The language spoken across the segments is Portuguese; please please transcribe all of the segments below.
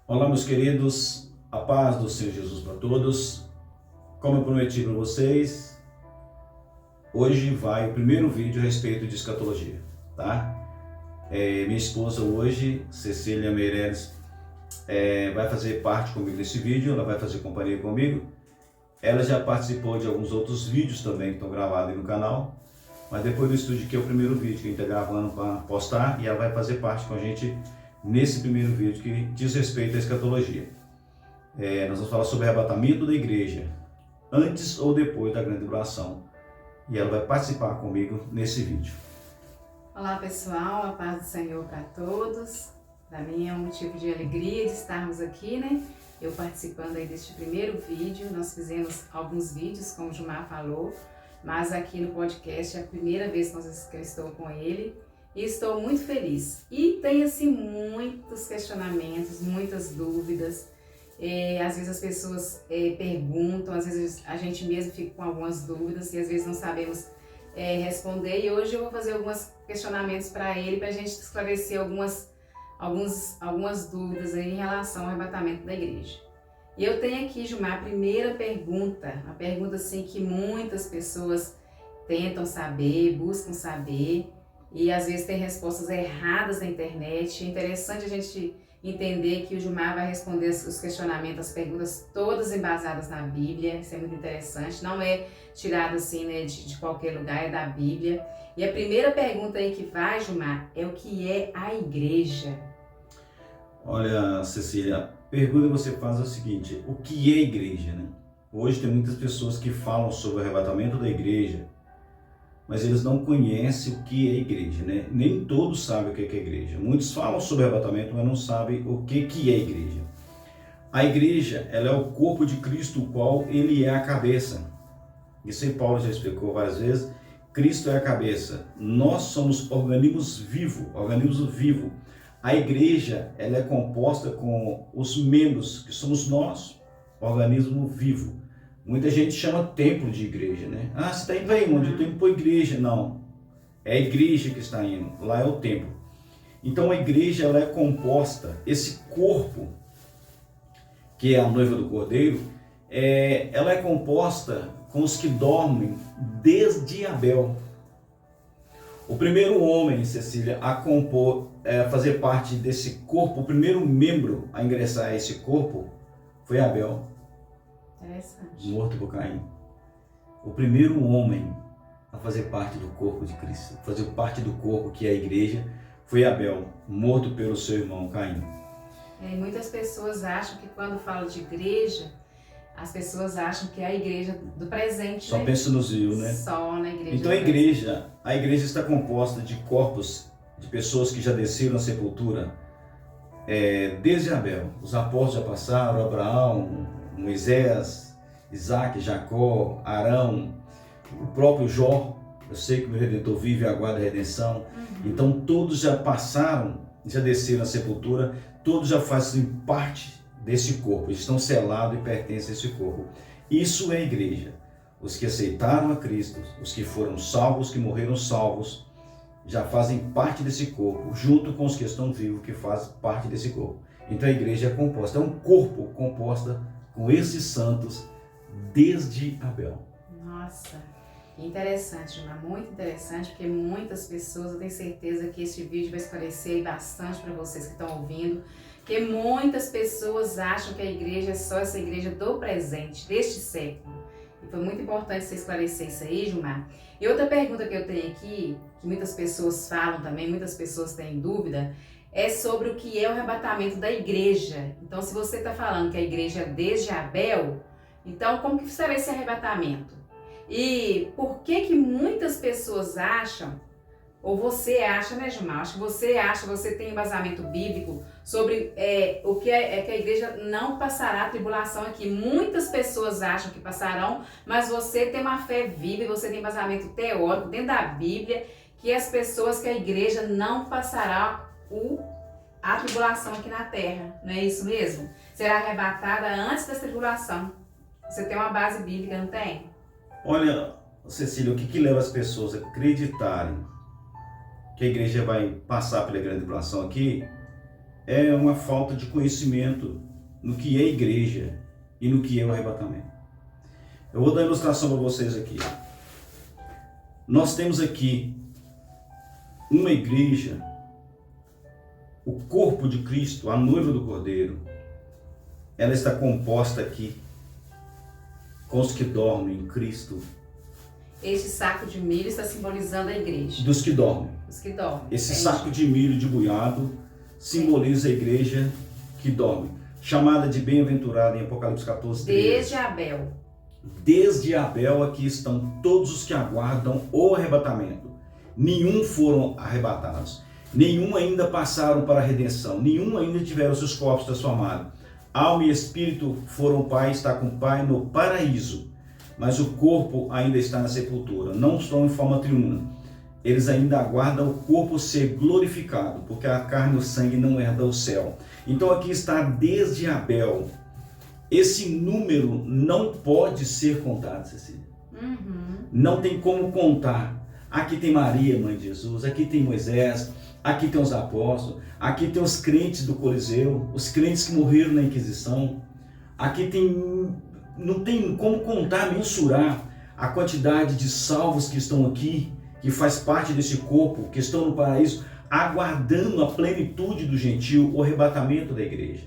Olá, meus queridos, a paz do Senhor Jesus para todos. Como eu prometi para vocês, hoje vai o primeiro vídeo a respeito de escatologia, tá? Minha esposa hoje, Cecília Meireles, vai fazer parte comigo desse vídeo, ela vai fazer companhia comigo. Ela já participou de alguns outros vídeos também que estão gravados aí no canal, mas depois do estúdio que é o primeiro vídeo que a gente está gravando para postar, e ela vai fazer parte com a gente nesse primeiro vídeo que diz respeito à escatologia. Nós vamos falar sobre o arrebatamento da igreja, antes ou depois da grande tribulação. E ela vai participar comigo nesse vídeo. Olá pessoal, a paz do Senhor para todos. Para mim é um motivo de alegria de estarmos aqui, né? Eu participando aí deste primeiro vídeo. Nós fizemos alguns vídeos, como o Gilmar falou, mas aqui no podcast é a primeira vez que eu estou com ele. E estou muito feliz. E tem assim muitos questionamentos, muitas dúvidas. Às vezes as pessoas perguntam, às vezes a gente mesmo fica com algumas dúvidas e às vezes não sabemos responder. E hoje eu vou fazer alguns questionamentos para ele, para a gente esclarecer algumas dúvidas aí em relação ao arrebatamento da igreja. E eu tenho aqui, Gilmar, a primeira pergunta, uma pergunta assim que muitas pessoas tentam saber, buscam saber, e às vezes tem respostas erradas na internet. É interessante a gente entender que o Gilmar vai responder os questionamentos, as perguntas todas embasadas na Bíblia. Isso é muito interessante, não é tirado assim, né, de qualquer lugar, é da Bíblia. E a primeira pergunta aí que vai, Gilmar, é o que é a igreja? Olha, Cecília, a pergunta que você faz é o seguinte: o que é igreja, né? Hoje tem muitas pessoas que falam sobre o arrebatamento da igreja, mas eles não conhecem o que é igreja, né? Nem todos sabem o que é igreja. Muitos falam sobre arrebatamento, mas não sabem o que é igreja. A igreja, ela é o corpo de Cristo, o qual ele é a cabeça. Isso aí Paulo já explicou várias vezes. Cristo é a cabeça. Nós somos organismos vivos. A igreja, ela é composta com os membros, que somos nós, organismo vivo. Muita gente chama templo de igreja, né? Ah, você está indo aí, onde? O templo para a igreja. Não, é a igreja que está indo, lá é o templo. Então a igreja, ela é composta, esse corpo, que é a noiva do Cordeiro, ela é composta com os que dormem desde Abel. O primeiro homem, Cecília, a fazer parte desse corpo, o primeiro membro a ingressar a esse corpo, foi Abel. Interessante. Morto por Caim. O primeiro homem a fazer parte do corpo de Cristo, fazer parte do corpo que é a igreja, foi Abel, morto pelo seu irmão Caim. Muitas pessoas acham que quando fala de igreja, as pessoas acham que é a igreja do presente, Só né? pensa nos rios, né? Só na igreja. Então a igreja está composta de corpos de pessoas que já desceram à sepultura desde Abel. Os apóstolos já passaram, Abraão, Moisés, Isaac, Jacó, Arão, o próprio Jó. Eu sei que o meu Redentor vive e aguarda a redenção. Então todos já passaram, já desceram à sepultura, todos já fazem parte desse corpo, eles estão selados e pertencem a esse corpo. Isso é a igreja. Os que aceitaram a Cristo, os que foram salvos, os que morreram salvos, já fazem parte desse corpo, junto com os que estão vivos, que fazem parte desse corpo. Então a igreja é composta, é um corpo composto com esses santos desde Abel. Nossa, interessante, Gilmar, muito interessante, porque muitas pessoas, eu tenho certeza que esse vídeo vai esclarecer bastante para vocês que estão ouvindo, porque muitas pessoas acham que a igreja é só essa igreja do presente, deste século. E foi muito importante você esclarecer isso aí, Gilmar. E outra pergunta que eu tenho aqui, que muitas pessoas falam também, muitas pessoas têm dúvida, é sobre o que é o arrebatamento da igreja. Então, se você está falando que a igreja é desde Abel, então como que será esse arrebatamento? E por que muitas pessoas acham, ou você acha, né, Gilmar? Acho que você tem embasamento bíblico sobre o que é que a igreja não passará a tribulação aqui. Muitas pessoas acham que passarão, mas você tem uma fé viva e você tem embasamento teórico dentro da Bíblia que a igreja não passará a tribulação aqui na terra. Não é isso mesmo? Será arrebatada antes da tribulação. Você tem uma base bíblica, não tem? Olha, Cecília, o que leva as pessoas a acreditarem que a igreja vai passar pela grande tribulação aqui é uma falta de conhecimento no que é igreja e no que é o arrebatamento. Eu vou dar uma ilustração para vocês aqui. Nós temos aqui uma igreja, o corpo de Cristo, a noiva do Cordeiro. Ela está composta aqui com os que dormem em Cristo. Este saco de milho está simbolizando a igreja. Dos que dormem. Os que dormem. Esse saco de milho de buiado simboliza a igreja que dorme, chamada de bem-aventurada em Apocalipse 14, 13. Desde Abel. Desde Abel aqui estão todos os que aguardam o arrebatamento. Nenhum foram arrebatados. Nenhum ainda passaram para a redenção. Nenhum ainda tiveram seus corpos transformados. Alma e espírito foram pai, está com o pai no paraíso. Mas o corpo ainda está na sepultura. Não estão em forma triuna. Eles ainda aguardam o corpo ser glorificado, porque a carne e o sangue não herdam o céu. Então aqui está desde Abel. Esse número não pode ser contado, Cecília. Não tem como contar. Aqui tem Maria, mãe de Jesus, aqui tem Moisés, aqui tem os apóstolos, aqui tem os crentes do Coliseu, os crentes que morreram na Inquisição. Aqui tem, não tem como contar, mensurar a quantidade de salvos que estão aqui, que faz parte desse corpo, que estão no paraíso, aguardando a plenitude do gentio, o arrebatamento da igreja.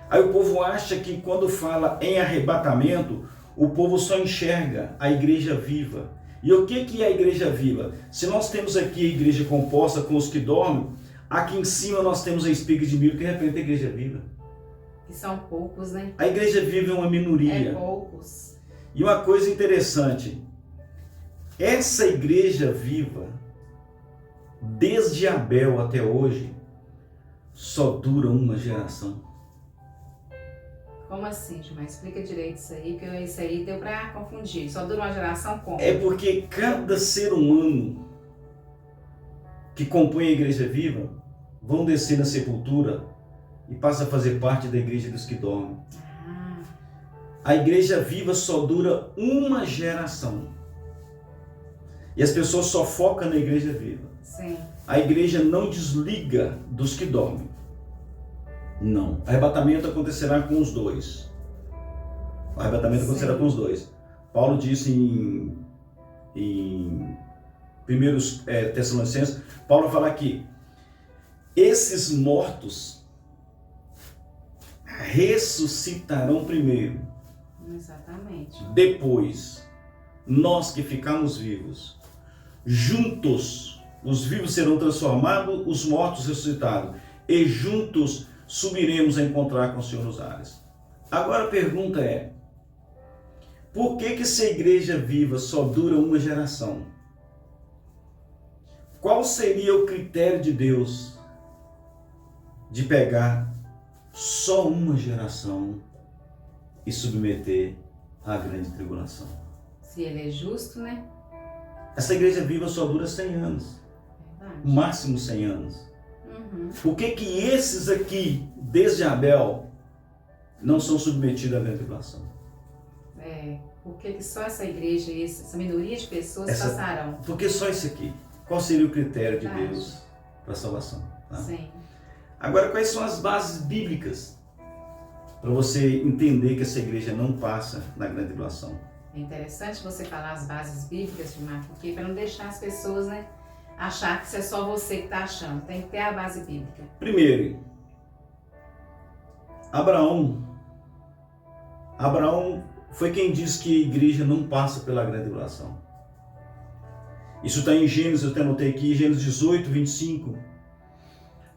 Aí o povo acha que quando fala em arrebatamento, o povo só enxerga a igreja viva. E o que é a igreja viva? Se nós temos aqui a igreja composta com os que dormem, aqui em cima nós temos a espiga de milho que representa a igreja viva. Que são poucos, né? A igreja viva é uma minoria. É poucos. E uma coisa interessante, essa igreja viva, desde Abel até hoje, só dura uma geração. Como assim, Gilmar? Explica direito isso aí, que isso aí deu para confundir. Só dura uma geração como? É porque cada ser humano que compõe a igreja viva vão descer na sepultura e passa a fazer parte da igreja dos que dormem. A igreja viva só dura uma geração. E as pessoas só focam na igreja viva. Sim. A igreja não desliga dos que dormem. Não. O arrebatamento acontecerá com os dois. O arrebatamento acontecerá com os dois. Paulo disse em 1 Tessalonicenses, Paulo fala aqui, esses mortos ressuscitarão primeiro. Exatamente. Depois, nós que ficamos vivos, juntos, os vivos serão transformados, os mortos ressuscitados, e juntos subiremos a encontrar com o Senhor nos ares. Agora a pergunta é, por que essa igreja viva só dura uma geração? Qual seria o critério de Deus de pegar só uma geração e submeter à grande tribulação? Se ele é justo, né? Essa igreja viva só dura 100 anos. Verdade. Máximo 100 anos. Por que esses aqui, desde Abel, não são submetidos à grande tribulação? Por que só essa igreja, essa minoria de pessoas passarão? Por que só isso aqui? Qual seria o critério de Verdade. Deus para a salvação? Tá? Sim. Agora, quais são as bases bíblicas para você entender que essa igreja não passa na grande tribulação? É interessante você falar as bases bíblicas, Gilmar, porque para não deixar as pessoas, né, achar que isso é só você que está achando. Tem que ter a base bíblica. Primeiro, Abraão foi quem disse que a igreja não passa pela grande tribulação. Isso está em Gênesis, eu até anotei aqui, Gênesis 18, 25.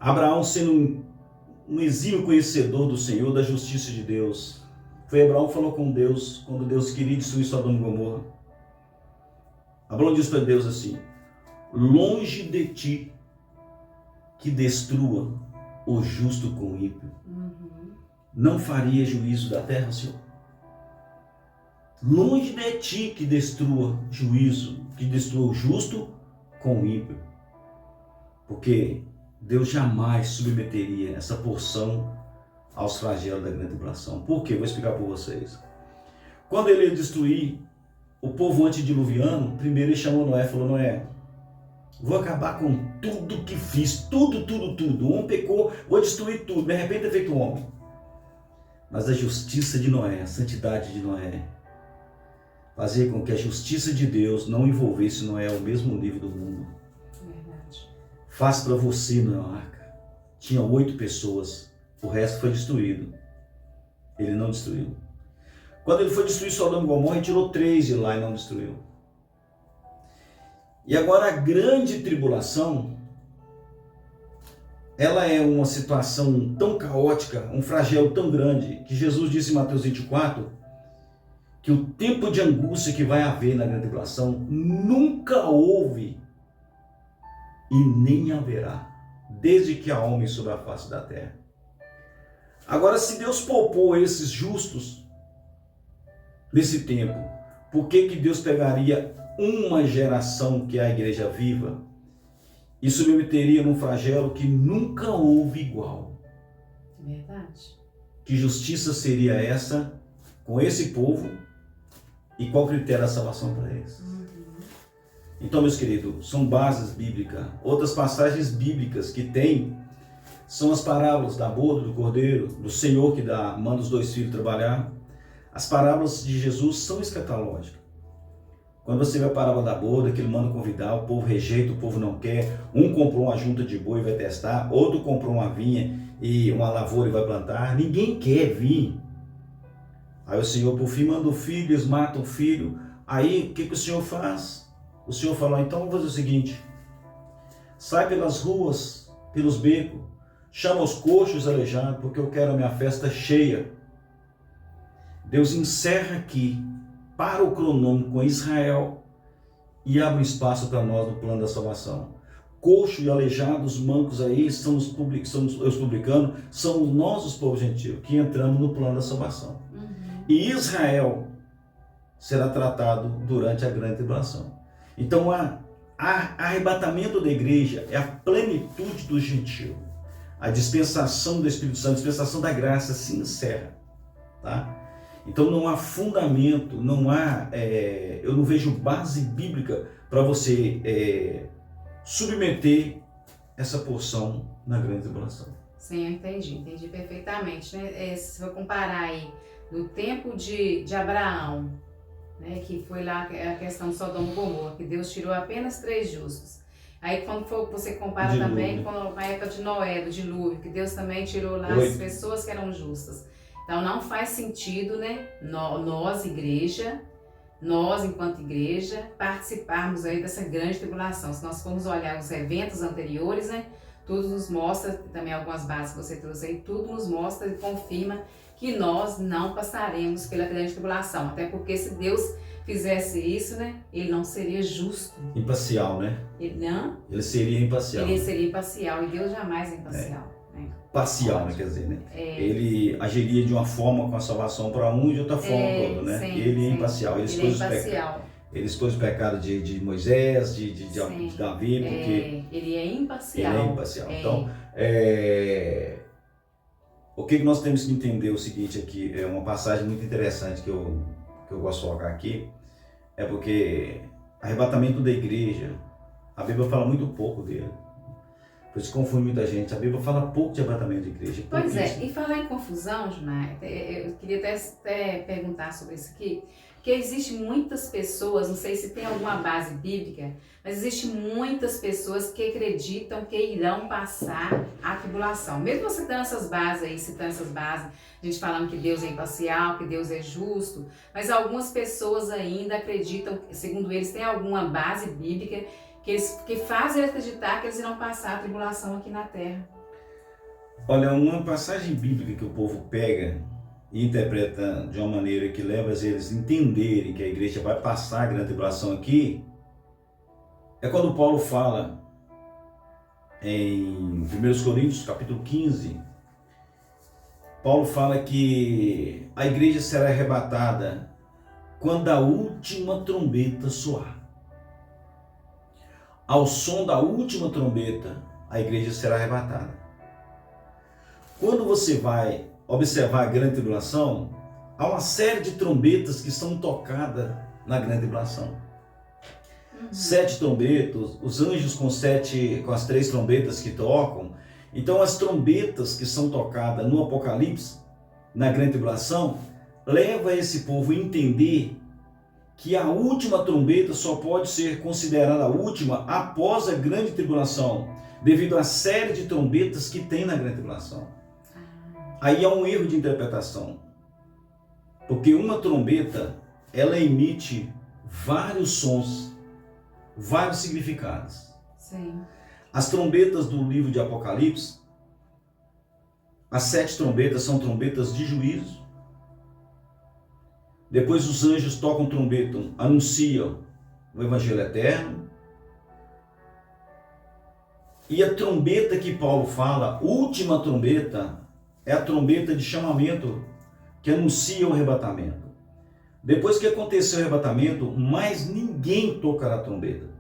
Abraão sendo um exímio conhecedor do Senhor, da justiça de Deus. Foi Abraão que falou com Deus, quando Deus queria destruir Sodoma e Gomorra. Abraão disse para Deus assim, longe de ti que destrua o justo com o ímpio. Não faria juízo da terra, Senhor? Longe de ti que destrua juízo, que destrua o justo com o ímpio. Porque Deus jamais submeteria essa porção aos flagelos da grande tribulação. Por quê? Vou explicar para vocês. Quando ele ia destruir o povo antediluviano, primeiro ele chamou Noé e falou, Noé, Vou acabar com tudo que fiz, tudo. O homem pecou, vou destruir tudo, me arrependo de ter feito o homem. Mas a justiça de Noé, a santidade de Noé, fazia com que a justiça de Deus não envolvesse Noé ao mesmo nível do mundo. Verdade. Faz para você, Noé, a arca. Tinha 8 pessoas, o resto foi destruído. Ele não destruiu. Quando ele foi destruir Sodoma e Gomorra, ele tirou 3 de lá e não destruiu. E agora a grande tribulação, ela é uma situação tão caótica, um flagelo tão grande, que Jesus disse em Mateus 24, que o tempo de angústia que vai haver na grande tribulação nunca houve e nem haverá, desde que há homem sobre a face da terra. Agora, se Deus poupou esses justos nesse tempo, por que Deus pegaria uma geração que é a igreja viva e submeteria num flagelo que nunca houve igual? Verdade. Que justiça seria essa com esse povo e qual critério da salvação para eles? Então, meus queridos, são bases bíblicas. Outras passagens bíblicas que tem são as parábolas da boda, do cordeiro, do Senhor que manda os 2 filhos trabalhar. As parábolas de Jesus são escatológicas. Quando você vê a parábola da boda, que ele manda convidar, o povo rejeita, o povo não quer. Um comprou uma junta de boi e vai testar, outro comprou uma vinha e uma lavoura e vai plantar. Ninguém quer vir. Aí o Senhor, por fim, manda o filho, eles matam o filho. Aí, o que o Senhor faz? O Senhor falou, então vamos fazer o seguinte, sai pelas ruas, pelos becos, chama os coxos aleijados, porque eu quero a minha festa cheia. Deus encerra aqui, para o cronômetro com Israel e abre um espaço para nós no plano da salvação. Coxo e aleijados, mancos aí, são os publicanos, são nós os povos gentios que entramos no plano da salvação. E Israel será tratado durante a grande tribulação. Então, arrebatamento da igreja é a plenitude do gentio. A dispensação do Espírito Santo, a dispensação da graça se encerra. Tá? Então não há fundamento, não há, eu não vejo base bíblica para você submeter essa porção na grande tribulação. Sim, eu entendi perfeitamente. Né? Se for comparar aí no tempo de Abraão, né, que foi lá a questão de Sodoma e Gomorra, que Deus tirou apenas 3 justos. Aí quando você compara dilúvio, também com a época de Noé, do dilúvio, que Deus também tirou lá as pessoas que eram justas. Então não faz sentido, né, nós igreja, nós enquanto igreja, participarmos aí dessa grande tribulação. Se nós formos olhar os eventos anteriores, né, tudo nos mostra, também algumas bases que você trouxe aí, tudo nos mostra e confirma que nós não passaremos pela grande tribulação. Até porque se Deus fizesse isso, né, ele não seria justo. Imparcial, né? Ele seria imparcial. Ele seria imparcial e Deus jamais é imparcial. Parcial, né, quer dizer, né? Ele agiria de uma forma com a salvação para um e de outra forma para outro, né? Sim, ele é imparcial. Ele expôs o pecado de Moisés, de Davi, porque ele é imparcial. Ele é imparcial. Então, o que nós temos que entender é o seguinte aqui, é uma passagem muito interessante que eu gosto de colocar aqui, é porque arrebatamento da igreja, a Bíblia fala muito pouco dele. Por isso confunde muita gente. A Bíblia fala pouco de arrebatamento de igreja. Pois é, e falar em confusão, Junai, eu queria até perguntar sobre isso aqui, porque existem muitas pessoas, não sei se tem alguma base bíblica, mas existem muitas pessoas que acreditam que irão passar a tribulação. Mesmo você dando essas bases aí, citando essas bases, a gente falando que Deus é imparcial, que Deus é justo, mas algumas pessoas ainda acreditam, segundo eles, tem alguma base bíblica que fazem acreditar que eles irão passar a tribulação aqui na terra. Olha, uma passagem bíblica que o povo pega e interpreta de uma maneira que leva eles a entenderem que a igreja vai passar a grande tribulação aqui, é quando Paulo fala em 1 Coríntios capítulo 15, Paulo fala que a igreja será arrebatada quando a última trombeta soar. Ao som da última trombeta, a igreja será arrebatada. Quando você vai observar a grande tribulação, há uma série de trombetas que são tocadas na grande tribulação. 7 trombetas, os anjos com as 3 trombetas que tocam. Então as trombetas que são tocadas no Apocalipse, na grande tribulação, leva esse povo a entender que a última trombeta só pode ser considerada a última após a grande tribulação, devido à série de trombetas que tem na grande tribulação. Aí é um erro de interpretação, porque uma trombeta, ela emite vários sons, vários significados. Sim. As trombetas do livro de Apocalipse, as 7 trombetas são trombetas de juízo. Depois os anjos tocam trombeta, anunciam o evangelho eterno. E a trombeta que Paulo fala, última trombeta, é a trombeta de chamamento que anuncia o arrebatamento. Depois que aconteceu o arrebatamento, mais ninguém tocará a trombeta.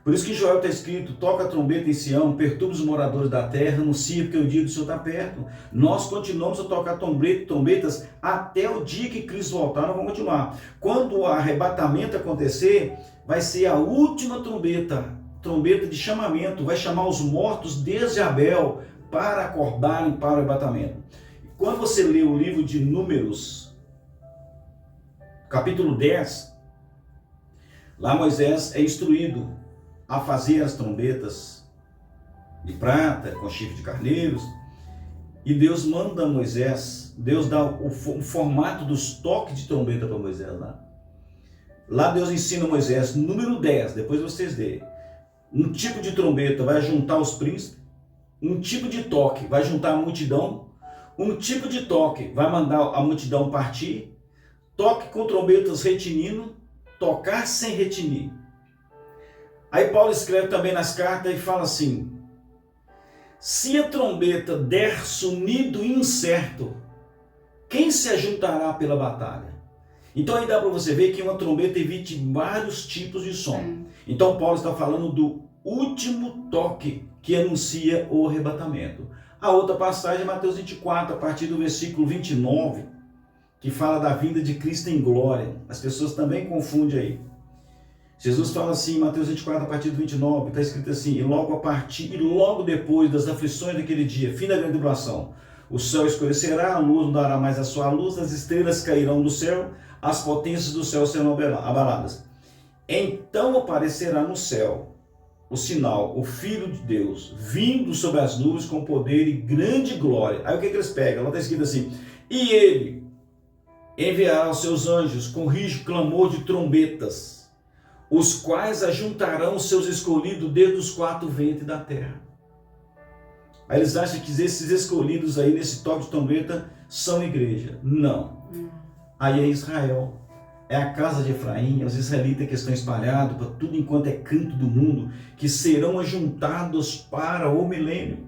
Por isso que em Joel está escrito: toca a trombeta em Sião, perturba os moradores da terra, anuncia porque o dia do Senhor está perto. Nós continuamos a tocar trombetas até o dia que Cristo voltar, nós vamos continuar. Quando o arrebatamento acontecer, vai ser a última trombeta, trombeta de chamamento, vai chamar os mortos desde Abel para acordarem para o arrebatamento. Quando você lê o livro de Números, capítulo 10, lá Moisés é instruído a fazer as trombetas de prata, com chifre de carneiros, e Deus manda a Moisés, Deus dá o formato dos toques de trombeta para Moisés lá. Lá Deus ensina a Moisés, número 10, depois vocês veem, um tipo de trombeta vai juntar os príncipes, um tipo de toque vai juntar a multidão, um tipo de toque vai mandar a multidão partir, toque com trombetas retinindo, tocar sem retinir. Aí Paulo escreve também nas cartas e fala assim: se a trombeta der sonido incerto, quem se ajuntará pela batalha? Então aí dá para você ver que uma trombeta emite vários tipos de som. Então Paulo está falando do último toque que anuncia o arrebatamento. A outra passagem é Mateus 24, a partir do versículo 29, que fala da vinda de Cristo em glória. As pessoas também confundem aí. Jesus fala assim, Mateus 24, a partir do 29, está escrito assim: e logo depois das aflições daquele dia, fim da grande tribulação, o céu escurecerá, a luz não dará mais a sua luz, as estrelas cairão do céu, as potências do céu serão abaladas. Então aparecerá no céu o sinal, o Filho de Deus, vindo sobre as nuvens com poder e grande glória. Aí o que eles pegam? Lá está escrito assim: e ele enviará os seus anjos com rijo clamor de trombetas, os quais ajuntarão os seus escolhidos desde os 4 ventos da terra. Aí eles acham que esses escolhidos aí nesse toque de trombeta são igreja. Não. Aí é Israel. É a casa de Efraim, é os israelitas que estão espalhados para tudo enquanto é canto do mundo, que serão ajuntados para o milênio.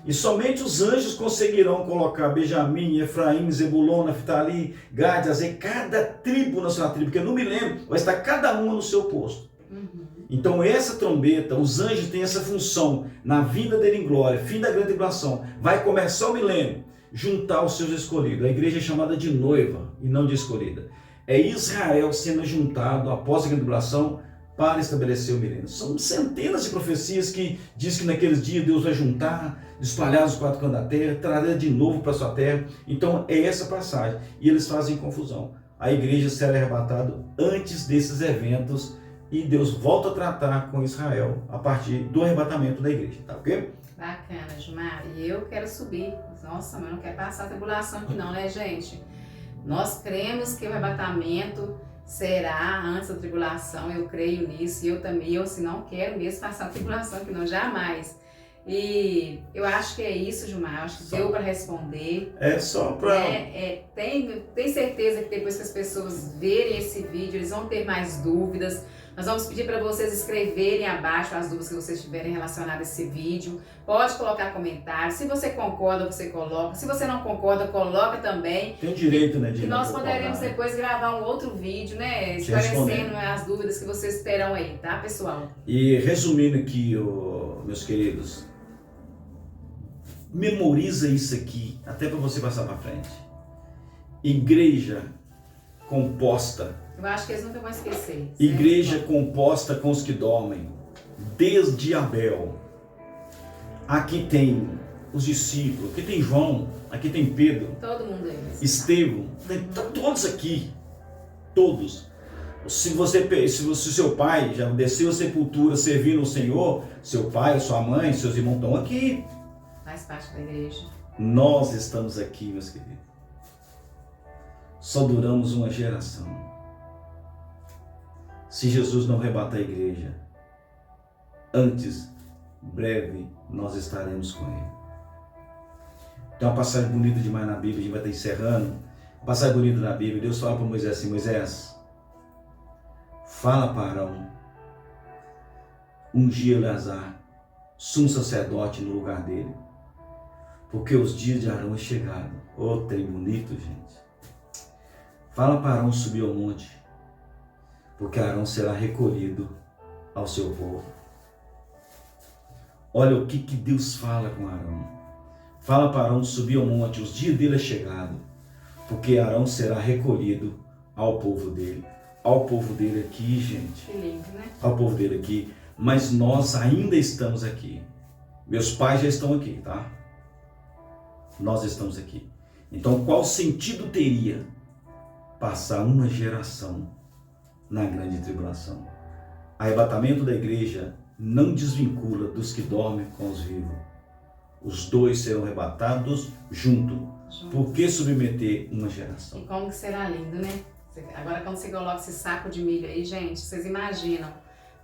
E somente os anjos conseguirão colocar Benjamim, Efraim, Zebulon, Naftali, Gade, Azer, cada tribo na sua tribo, porque no milênio vai estar cada uma no seu posto. Então essa trombeta, os anjos têm essa função, na vinda dele em glória, fim da grande tribulação, vai começar o milênio, juntar os seus escolhidos. A igreja é chamada de noiva e não de escolhida. É Israel sendo juntado após a grande tribulação para estabelecer o milênio. São centenas de profecias que diz que naqueles dias Deus vai juntar, espalhar os 4 cantos da terra, trará de novo para a sua terra. Então é essa passagem. E eles fazem confusão. A igreja será arrebatada antes desses eventos e Deus volta a tratar com Israel a partir do arrebatamento da igreja. Tá ok? Bacana, Gilmar. E eu quero subir. Nossa, mas não quero passar a tribulação aqui não, né, gente? Nós cremos que o arrebatamento será antes da tribulação, eu creio nisso, e eu também, eu assim, não quero mesmo passar a tribulação, que não, jamais. E eu acho que é isso, Gilmar, eu acho que deu para responder. É só para... Tem certeza que depois que as pessoas verem esse vídeo, eles vão ter mais dúvidas. Nós vamos pedir para vocês escreverem abaixo as dúvidas que vocês tiverem relacionadas a esse vídeo. Pode colocar comentários. Se você concorda, você coloca. Se você não concorda, coloca também. Tem direito, né? Que nós poderemos depois gravar um outro vídeo, né? Esclarecendo as dúvidas que vocês terão aí, tá, pessoal? E resumindo aqui, meus queridos, memoriza isso aqui, até para você passar para frente. Igreja composta. Eu acho que eles nunca vão esquecer. Igreja composta com os que dormem. Desde Abel. Aqui tem os discípulos, aqui tem João, aqui tem Pedro. Todo mundo aí. Estevão, estão todos aqui. Todos. Se seu pai já desceu a sepultura servindo o Senhor, seu pai, sua mãe, seus irmãos estão aqui. Faz parte da igreja. Nós estamos aqui, meus queridos. Só duramos uma geração. Se Jesus não arrebatar a igreja, antes, breve, nós estaremos com ele. Tem uma passagem bonita demais na Bíblia, a gente vai estar encerrando. Uma passagem bonita na Bíblia, Deus fala para Moisés assim: Moisés, fala para Arão, ungir Eleazar, sumo sacerdote, no lugar dele, porque os dias de Arão é chegado. Oh, trem bonito, gente. Fala para Arão subir ao monte, porque Arão será recolhido ao seu povo. Olha o que Deus fala com Arão. Fala para Arão subir ao monte, os dias dele é chegado, porque Arão será recolhido ao povo dele. Ao povo dele aqui, gente. Que lindo, né? Ao povo dele aqui. Mas nós ainda estamos aqui. Meus pais já estão aqui, tá? Nós estamos aqui. Então, qual sentido teria passar uma geração na grande tribulação? Arrebatamento da igreja não desvincula dos que dormem com os vivos. Os dois serão arrebatados juntos. Por que submeter uma geração? E como que será lindo, né? Agora quando você coloca esse saco de milho aí, gente, vocês imaginam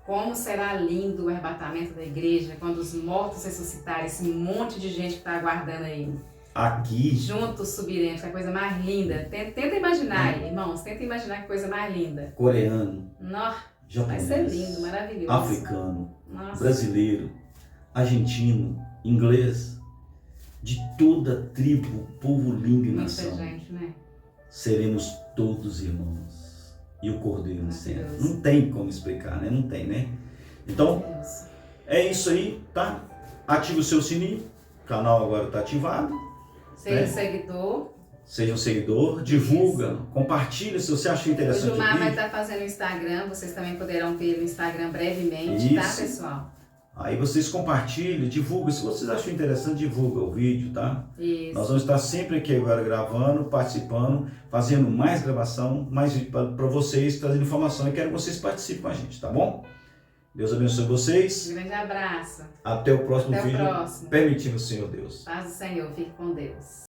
como será lindo o arrebatamento da igreja, quando os mortos ressuscitarem, esse monte de gente que está aguardando aí. Aqui. Juntos subiremos, que é a coisa mais linda. Tenta imaginar aí, irmãos, tenta imaginar que coisa mais linda. Coreano. Nossa, vai Japonês. ser lindo, maravilhoso. Africano. Nossa. Brasileiro. Argentino. Inglês. De toda tribo, povo, língua e Muita nação. gente, né? Seremos todos irmãos. E o Cordeiro no centro. Maravilhoso. Não tem como explicar, né? Não tem, né? Então, Deus. é isso aí, tá? Ative o seu sininho. O canal agora está ativado. Seja seguidor. Seja um seguidor. Divulga. Compartilha se você achou O interessante o Gilmar vai vídeo. estar fazendo o Instagram. Vocês também poderão ver no Instagram brevemente, tá, Isso. pessoal? Aí vocês compartilham, divulgam. Se vocês acham interessante, divulga o vídeo, tá? Isso. Nós vamos estar sempre aqui agora gravando, participando, fazendo mais gravação, mais vídeo para vocês, trazendo informação. E quero que vocês participem com a gente, tá bom? Deus abençoe vocês. Um grande abraço. Até o próximo Até o vídeo. próximo. Permitindo o Senhor Deus. Paz do Senhor. Fique com Deus.